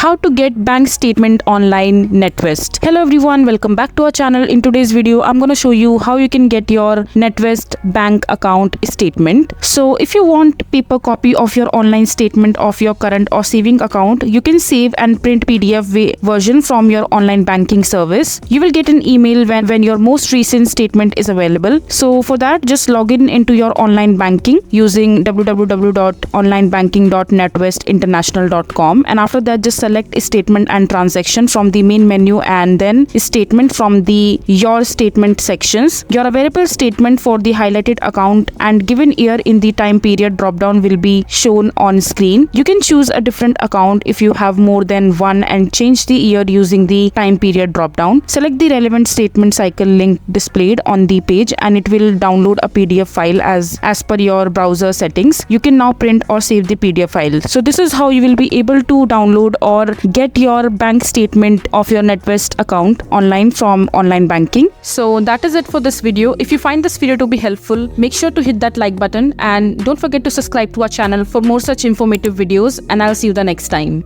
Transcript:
how to get bank statement online NatWest. Hello everyone, welcome back to our channel. In today's video, I'm going to show you how you can get your NatWest bank account statement. So if you want paper copy of your online statement of your current or saving account, you can save and print PDF version from your online banking service. You will get an email when your most recent statement is available. So for that, just log in into your online banking using www.onlinebanking.natwestinternational.com, and after that just select statement and transaction from the main menu and then statement from the your statement sections. Your available statement for the highlighted account and given year in the time period drop down will be shown on screen. You can choose a different account if you have more than one and change the year using the time period drop down. Select the relevant statement cycle link displayed on the page and it will download a PDF file as per your browser settings. You can now print or save the PDF file. So this is how you will be able to download or get your bank statement of your NatWest account online from online banking. So that is it for this video. If you find this video to be helpful, make sure to hit that like button and don't forget to subscribe to our channel for more such informative videos, and I'll see you the next time.